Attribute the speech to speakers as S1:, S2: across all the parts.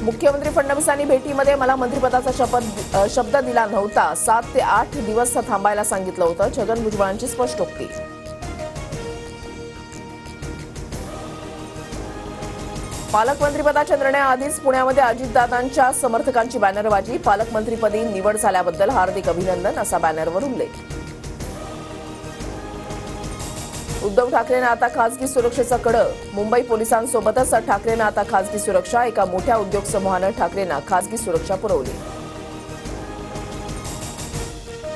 S1: मुख्यमंत्री फडणवीसांनी भेटीमध्ये मला मंत्रिपदाचा शब्द दिला नव्हता. 7 ते 8 दिवस थांबायला सांगितलं होतं. छगन भुजबळांची स्पष्टोक्ती. पालकमंत्रीपदाच्या निर्णयाआधीच पुण्यामध्ये अजितदादांच्या समर्थकांची बॅनरबाजी. पालकमंत्रीपदी निवड झाल्याबद्दल हार्दिक अभिनंदन असा बॅनरवर उल्लेख. उद्धव ठाकरेंना आता खासगी सुरक्षेचा कड. मुंबई पोलिसांसोबतच ठाकरेंना आता खासगी सुरक्षा. एका मोठ्या उद्योग समूहानं ठाकरेंना खासगी सुरक्षा पुरवली.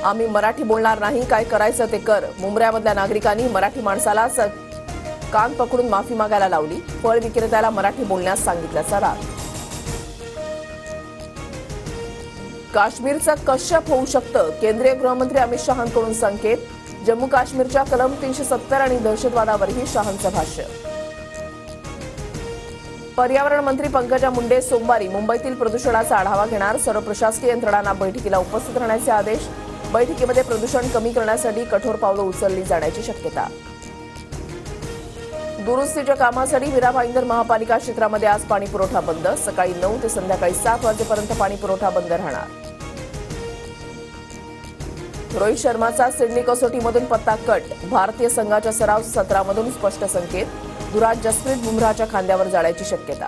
S1: आम्ही मराठी बोलणार नाही, काय करायचं ते कर. मुंबऱ्यामधल्या नागरिकांनी मराठी माणसालाच कान पकडून माफी मागायला लावली. फळ विक्रेत्याला मराठी बोलण्यास सांगितल्याचा राग. काश्मीरचं कश्यप होऊ शकतं. केंद्रीय गृहमंत्री अमित शहांकडून संकेत. जम्मू काश्मीरच्या कलम 370 आणि दहशतवादावरही शहांचं भाष्य. पर्यावरण मंत्री पंकजा मुंडे सोमवारी मुंबईतील प्रदूषणाचा आढावा घेणार. सर्व प्रशासकीय यंत्रणांना बैठकीला उपस्थित राहण्याचे आदेश. बैठकीमध्ये प्रदूषण कमी करण्यासाठी कठोर पावलं उचलली जाण्याची शक्यता. दुरुस्तीच्या कामासाठी विरा भाईंदर महापालिका क्षेत्रामध्ये आज पाणी पुरवठा बंद. सकाळी 9 ते संध्याकाळी 7 वाजेपर्यंत पाणी पुरवठा बंद राहणार. रोहित शर्माचा सिडनी कसोटीमधून पत्ता कट. भारतीय संघाच्या सराव सत्रामधून स्पष्ट संकेत. धुरात जसप्रीत बुमराहच्या खांद्यावर जाण्याची शक्यता.